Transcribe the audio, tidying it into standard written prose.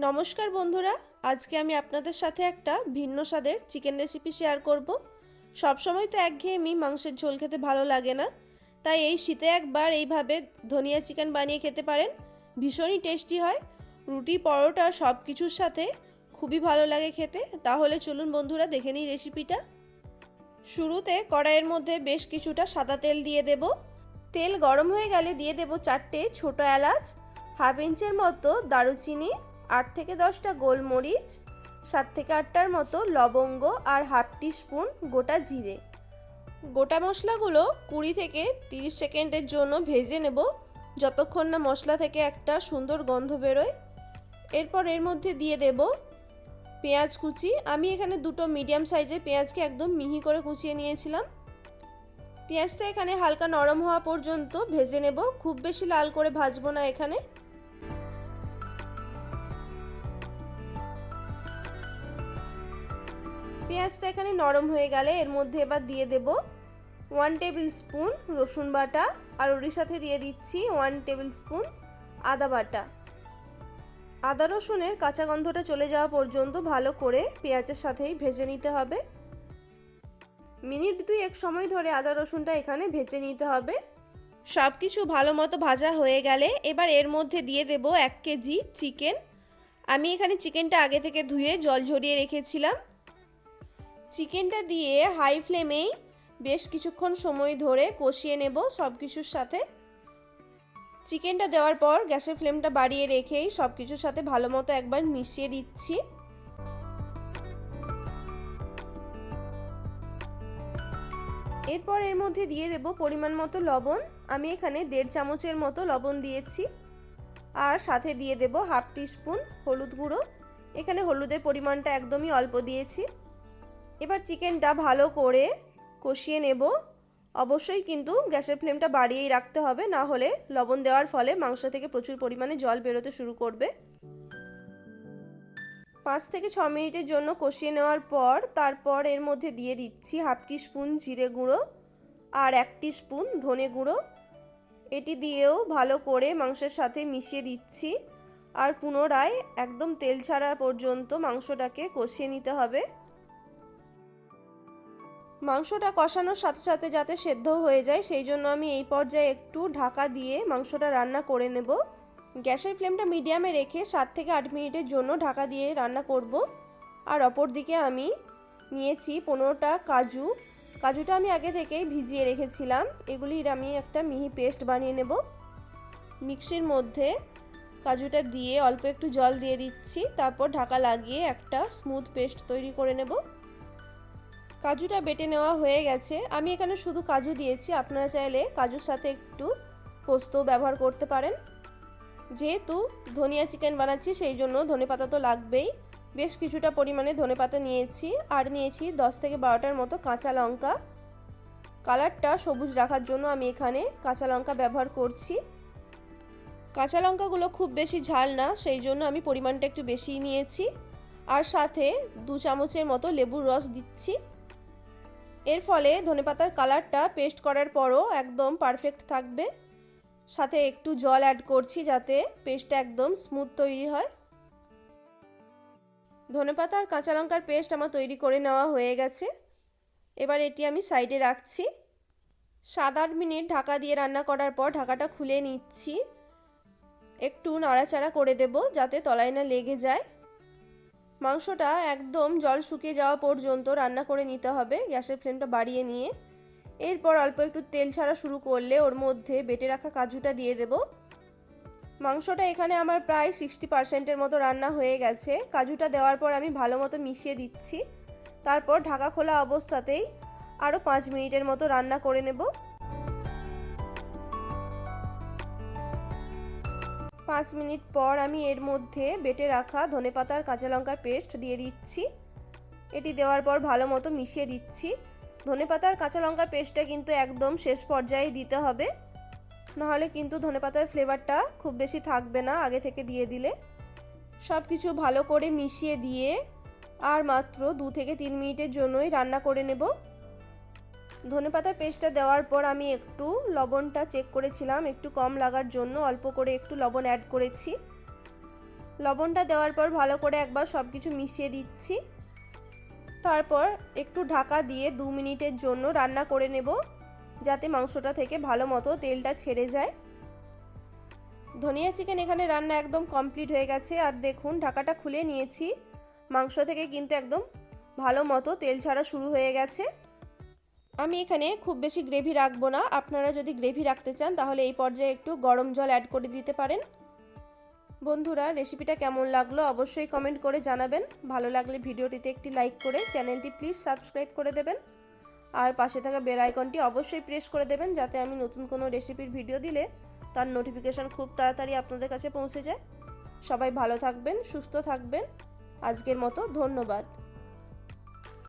নমস্কার বন্ধুরা, আজকে আমি আপনাদের সাথে একটা ভিন্ন স্বাদের চিকেন রেসিপি শেয়ার করব। সবসময় তো একঘেয়েমি মাংসের ঝোল খেতে ভালো লাগে না, তাই এই শীতে একবার এইভাবে ধনিয়া চিকেন বানিয়ে খেতে পারেন। ভীষণই টেস্টি হয়, রুটি পরোটা সব কিছুর সাথে খুবই ভালো লাগে খেতে। তাহলে চলুন বন্ধুরা দেখে নিই রেসিপিটা। শুরুতে কড়াইয়ের মধ্যে বেশ কিছুটা সাদা তেল দিয়ে দেব। তেল গরম হয়ে গেলে দিয়ে দেব 4টে ছোটো এলাচ, হাফ ইঞ্চের মতো দারুচিনি, 8 থেকে 10টা গোলমরিচ, 7 থেকে 8টার মতো লবঙ্গ আর হাফ টিস্পুন গোটা জিরে। গোটা মশলাগুলো 20 থেকে 30 সেকেন্ডের জন্য ভেজে নেব, যতক্ষণ না মশলা থেকে একটা সুন্দর গন্ধ বেরোয়। এরপর এর মধ্যে দিয়ে দেব পেঁয়াজ কুচি। আমি এখানে দুটো মিডিয়াম সাইজের পেঁয়াজকে একদম মিহি করে কুচিয়ে নিয়েছিলাম। পেঁয়াজটা এখানে হালকা নরম হওয়া পর্যন্ত ভেজে নেব, খুব বেশি লাল করে ভাজবো না এখানে। পেঁয়াজটা এখানে নরম হয়ে গেলে এর মধ্যে এবার দিয়ে দেব 1 টেবিল স্পুন রসুন বাটা, আর ওর সাথে দিয়ে দিচ্ছি 1 টেবিল স্পুন আদা বাটা। আদা রসুনের কাঁচা গন্ধটা চলে যাওয়া পর্যন্ত ভালো করে পেঁয়াজের সাথেই ভেজে নিতে হবে। মিনিট 2 সময় ধরে আদা রসুনটা এখানে ভেজে নিতে হবে। সব কিছু ভালো মতো ভাজা হয়ে গেলে এবার এর মধ্যে দিয়ে দেব 1 কেজি চিকেন। আমি এখানে চিকেনটা আগে থেকে ধুয়ে জল ঝরিয়ে রেখেছিলাম। চিকেনটা দিয়ে হাই ফ্লেমেই বেশ কিছুক্ষণ সময় ধরে কষিয়ে নেব সব কিছুর সাথে। চিকেনটা দেওয়ার পর গ্যাসের ফ্লেমটা বাড়িয়ে রেখেই সব কিছুর সাথে ভালো মতো একবার মিশিয়ে দিচ্ছি। এরপর এর মধ্যে দিয়ে দেব পরিমাণ মতো লবণ। আমি এখানে 1.5 চামচের মতো লবণ দিয়েছি, আর সাথে দিয়ে দেব হাফ টিস্পুন হলুদ গুঁড়ো। এখানে হলুদের পরিমাণটা একদমই অল্প দিয়েছি। এবার চিকেনটা ভালো করে কষিয়ে নেব। অবশ্যই কিন্তু গ্যাসের ফ্লেমটা বাড়িয়েই রাখতে হবে, না হলে লবণ দেওয়ার ফলে মাংস থেকে প্রচুর পরিমাণে জল বেরোতে শুরু করবে। 5 থেকে 6 মিনিটের জন্য কষিয়ে নেওয়ার পর তারপর এর মধ্যে দিয়ে দিচ্ছি হাফ টিস্পুন জিরে গুঁড়ো আর 1 টিস্পুন ধনে গুঁড়ো। এটি দিয়েও ভালো করে মাংসের সাথে মিশিয়ে দিচ্ছি, আর পুনরায় একদম তেল ছাড়া পর্যন্ত মাংসটাকে কষিয়ে নিতে হবে। মাংসটা কষানোর সাথে সাথে যাতে সেদ্ধ হয়ে যায় সেই জন্য আমি এই পর্যায়ে একটু ঢাকা দিয়ে মাংসটা রান্না করে নেব। গ্যাসের ফ্লেমটা মিডিয়ামে রেখে 7 থেকে 8 মিনিটের জন্য ঢাকা দিয়ে রান্না করব। আর অপর দিকে আমি নিয়েছি 15টা কাজু। কাজুটা আমি আগে থেকেই ভিজিয়ে রেখেছিলাম। এগুলির আমি একটা মিহি পেস্ট বানিয়ে নেব। মিক্সির মধ্যে কাজুটা দিয়ে অল্প একটু জল দিয়ে দিচ্ছি, তারপর ঢাকা লাগিয়ে একটা স্মুথ পেস্ট তৈরি করে নেব। কাজুটা বেটে নেওয়া হয়ে গেছে। আমি এখানে শুধু কাজু দিয়েছি, আপনারা চাইলে কাজুর সাথে একটু পোস্ত ব্যবহার করতে পারেন। যেহেতু ধনিয়া চিকেন বানাচ্ছি সেই জন্য ধনেপাতা তো লাগবেই। বেশ কিছুটা পরিমাণে ধনেপাতা নিয়েছি, আর নিয়েছি 10 থেকে 12টার মতো কাঁচা লঙ্কা। কালারটা সবুজ রাখার জন্য আমি এখানে কাঁচা লঙ্কা ব্যবহার করছি। কাঁচা লঙ্কাগুলো খুব বেশি ঝাল না, সেই জন্য আমি পরিমাণটা একটু বেশিই নিয়েছি। আর সাথে 2 চামচের মতো লেবুর রস দিচ্ছি। এর ফলে ধনেপাতার কালারটা পেস্ট করার পরও একদম পারফেক্ট থাকবে। সাথে একটু জল অ্যাড করছি যাতে পেস্টটা একদম স্মুথ তৈরি হয়। ধনেপাতা আর কাঁচা লঙ্কার পেস্ট আমার তৈরি করে নেওয়া হয়ে গেছে। এবার এটি আমি সাইডে রাখছি। 7-8 মিনিট ঢাকা দিয়ে রান্না করার পর ঢাকাটা খুলে নিচ্ছি। একটু নাড়াচাড়া করে দেব যাতে তলায় না লেগে যায়। মাংসটা একদম জল শুকিয়ে যাওয়া পর্যন্ত রান্না করে নিতে হবে গ্যাসের ফ্লেমটা বাড়িয়ে নিয়ে। এরপর অল্প একটু তেল ছাড়া শুরু করলে ওর মধ্যে বেটে রাখা কাজুটা দিয়ে দেব। মাংসটা এখানে আমার প্রায় 60%-এর মতো রান্না হয়ে গেছে। কাজুটা দেওয়ার পর আমি ভালো মতো মিশিয়ে দিচ্ছি। তারপর ঢাকা খোলা অবস্থাতেই আরও 5 মিনিটের মতো রান্না করে নেব। 5 মিনিট পর আমি এর মধ্যে বেটে রাখা ধনেপাতা আর কাঁচা লঙ্কার পেস্ট দিয়ে দিচ্ছি। এটি দেওয়ার পর ভালো মতো মিশিয়ে দিচ্ছি। ধনেপাতা আর কাঁচা লঙ্কার পেস্টটা কিন্তু একদম শেষ পর্যায়ে দিতে হবে, নাহলে কিন্তু ধনেপাতার ফ্লেভারটা খুব বেশি থাকবে না আগে থেকে দিয়ে দিলে। সব কিছু ভালো করে মিশিয়ে দিয়ে আর মাত্র 2 থেকে 3 মিনিটের জন্যই রান্না করে নেব। ধনেপাতার পেস্টটা দেওয়ার পর আমি একটু লবণটা চেক করেছিলাম, একটু কম লাগার জন্য অল্প করে একটু লবণ অ্যাড করেছি। লবণটা দেওয়ার পর ভালো করে একবার সব কিছু মিশিয়ে দিচ্ছি। তারপর একটু ঢাকা দিয়ে 2 মিনিটের জন্য রান্না করে নেব, যাতে মাংসটা থেকে ভালো মতো তেলটা ছেড়ে যায়। ধনিয়া চিকেন এখানে রান্না একদম কমপ্লিট হয়ে গেছে। আর দেখুন ঢাকাটা খুলে নিয়েছি, মাংস থেকে কিন্তু একদম ভালো মতো তেল ছাড়া শুরু হয়ে গেছে। আমি এখানে খুব বেশি গ্রেভি রাখবো না, আপনারা যদি গ্রেভি রাখতে চান তাহলে এই পর্যায়ে একটু গরম জল অ্যাড করে দিতে পারেন। বন্ধুরা, রেসিপিটা কেমন লাগলো অবশ্যই কমেন্ট করে জানাবেন। ভালো লাগলে ভিডিওটিতে একটি লাইক করে চ্যানেলটি প্লিজ সাবস্ক্রাইব করে দেবেন। আর পাশে থাকা বেল আইকনটি অবশ্যই প্রেস করে দেবেন, যাতে আমি নতুন কোনো রেসিপির ভিডিও দিলে তার নোটিফিকেশন খুব তাড়াতাড়ি আপনাদের কাছে পৌঁছে যায়। সবাই ভালো থাকবেন, সুস্থ থাকবেন। আজকের মতো ধন্যবাদ।